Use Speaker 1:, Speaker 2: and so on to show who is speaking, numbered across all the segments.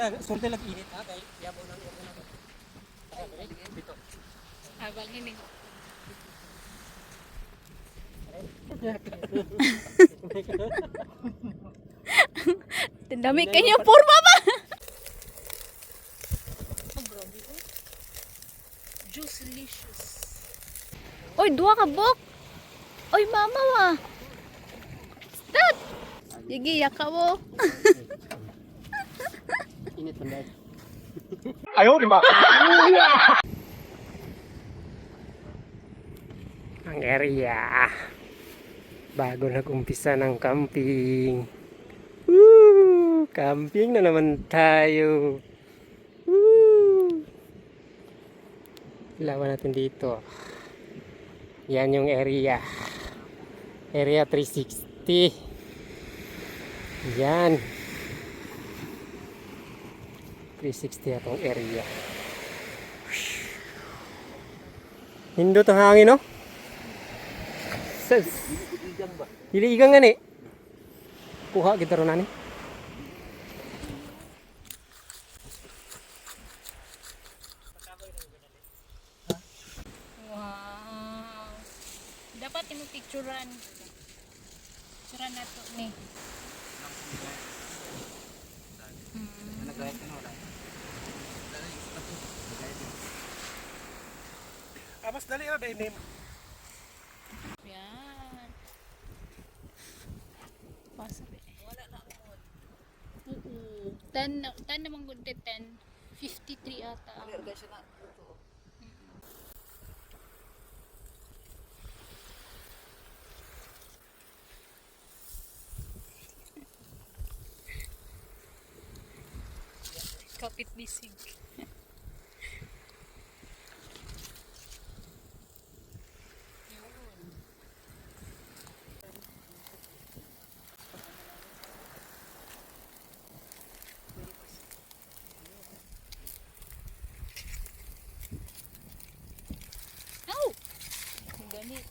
Speaker 1: Sulti lang init ha, kay yabaw nang yabaw na. Dito.
Speaker 2: Habang hining. Tindami kayo purma ba? Oh, grabe oh. Juicelicious. Oy, dua ka bok. Oy, mama wa. Stop. Sige, yaka mo.
Speaker 1: Init man dahil.
Speaker 3: Ayaw, di ba?
Speaker 1: Ang area. Bago nag-umpisa ng camping. Woo! Camping na naman tayo. Woo! Lawan natin dito. Yan yung area. Area 360. Yan. 360 atong area. Hindot ang hangin, no? Hiliigang nga ni. Kuha kita ron ani.
Speaker 2: Wow. Dapat mo picturean. Picturean na to ni.
Speaker 3: Mas dali na ba name?
Speaker 2: Yan. Pasabi. Wala na ako. Oo. 10 naman good 10. 53 ata. Kapit bisig. Ow! Ang ganit.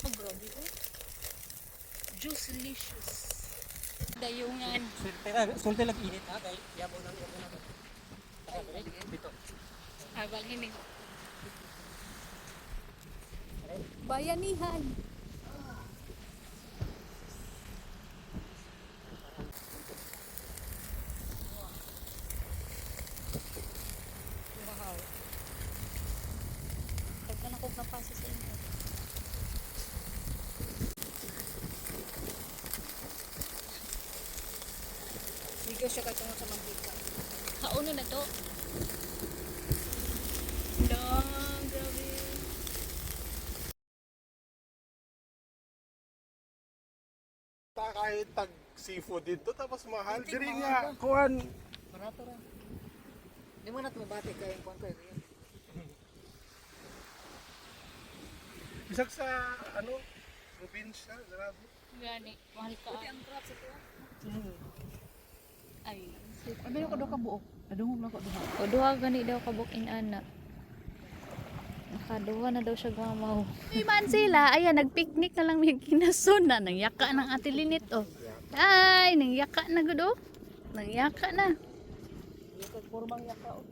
Speaker 2: Oh, grabe oh. Juicelicious. Dayungan.
Speaker 1: Sulti lang init ha, kay yabaw nang yabaw na. Dito.
Speaker 2: Habang hining. Bayanihan. Wow. Kaya na kong kapasa sa inyo. Video siya katungod sa mantika. Kauno na to. Lang, grabe.
Speaker 3: Kahit tag seafood dito tapos mahal. Diri nga kuan.
Speaker 4: Barato ra. Di mo na tumabati kaya yung kuwan ko yun.
Speaker 3: Bisag sa ano probinsya, grabe.
Speaker 2: Gani, mahal ka.
Speaker 4: Buti ang crab sa tuwa.
Speaker 2: Ay.
Speaker 4: Ano yung kaduha ka buok? Nadungog na ko duha.
Speaker 2: O duha gani daw kabukin ana. Nakaduha na daw siya gamaw. Ay man sila, ayan nagpicnic na lang may kinasun na nang yaka ng Ate Linit oh. Ay, nang yaka na gud oh. Nang yaka na.
Speaker 4: Yung formang yaka o.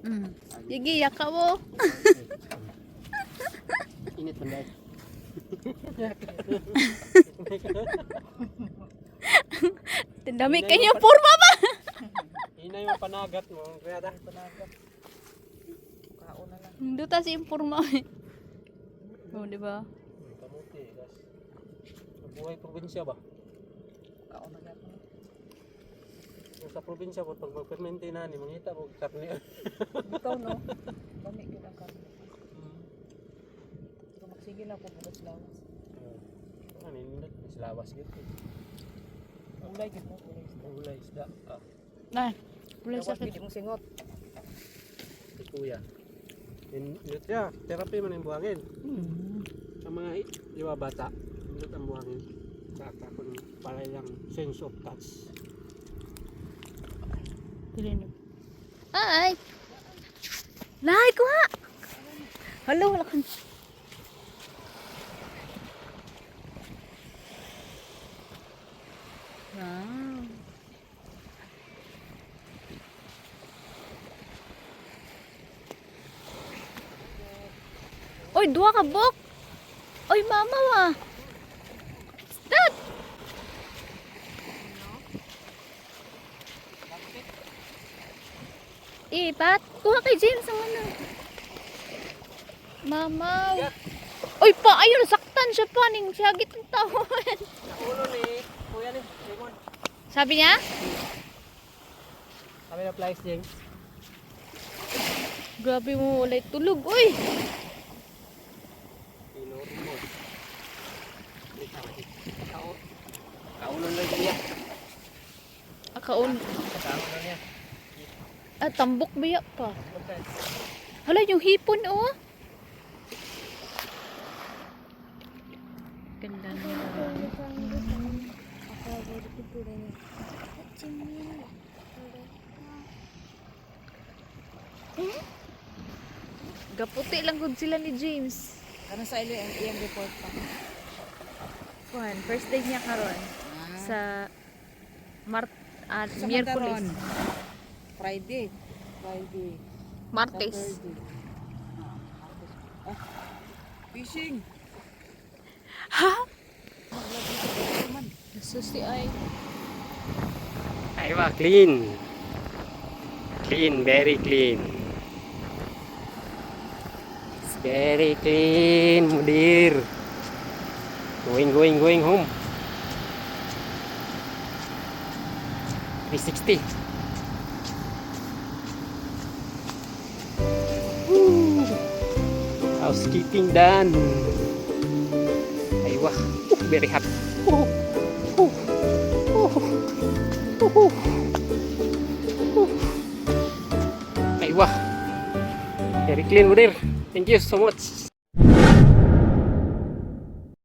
Speaker 2: Sige, yaka mo.
Speaker 1: Init man dahil.
Speaker 2: Tindami kayo purma ba?
Speaker 1: Hinay yung panagat mo, kaya dah.
Speaker 4: Panagat. Kaon na lang.
Speaker 2: Duta si purma. Oh, di ba?
Speaker 1: Kamuti, gas. Buhay probinsya ba?
Speaker 4: Kaon na lang.
Speaker 1: Yung sa probinsya po, pag mag-fermente na ni, mangita mo karne.
Speaker 4: Ikaw no? Kami yun ang karne. Pero magsige lang po bukas lawas.
Speaker 1: Ano yun? Lawas gitu.
Speaker 4: Ulay gid mo. Ulay isda.
Speaker 1: Ulay isda.
Speaker 2: Ay, wala
Speaker 4: Dapat
Speaker 2: sakit.
Speaker 4: pwede mong singot.
Speaker 1: Si kuya. Yun siya, therapy man yung buhangin. Ang mga di ba bata, yun ang buhangin. Saka kung para yung sense of touch.
Speaker 2: Pilin. Ay! Lahay ko ha. Hala, wala kang... Wow. Oy, dua ka bok. Oy, mama wa. Stop. Pat, kuha kay James ang ano. Mama. Oy, pa, ayun, saktan siya pa. Ning siyagit ng tawon.
Speaker 1: Ulo ni Kuya ni Raymond.
Speaker 2: Sabi niya?
Speaker 1: Kami na flies, James.
Speaker 2: Grabe mo, walay tulog. Uy!
Speaker 1: Pinuro mo. Kaulon lang niya.
Speaker 2: Akaon.
Speaker 1: Kaulon na niya.
Speaker 2: Ah, tambok biya pa. Hala, yung hipon, oh. Ganda na. Gaputi lang gud sila ni James.
Speaker 4: Ano sa ilo yung report pa?
Speaker 2: Kuhan, first day niya karon sa
Speaker 4: Sa
Speaker 2: Miyerkules.
Speaker 4: Mataron. Friday.
Speaker 2: Martes.
Speaker 4: Saturday. Fishing.
Speaker 2: Ha? Susi ay.
Speaker 1: Ay ba, clean. Clean, very clean. It's very clean, Mudir. Going home. 360. Woo. Housekeeping done. Ay wah, very happy. Ay wah, very clean, Mudir. Thank you so much.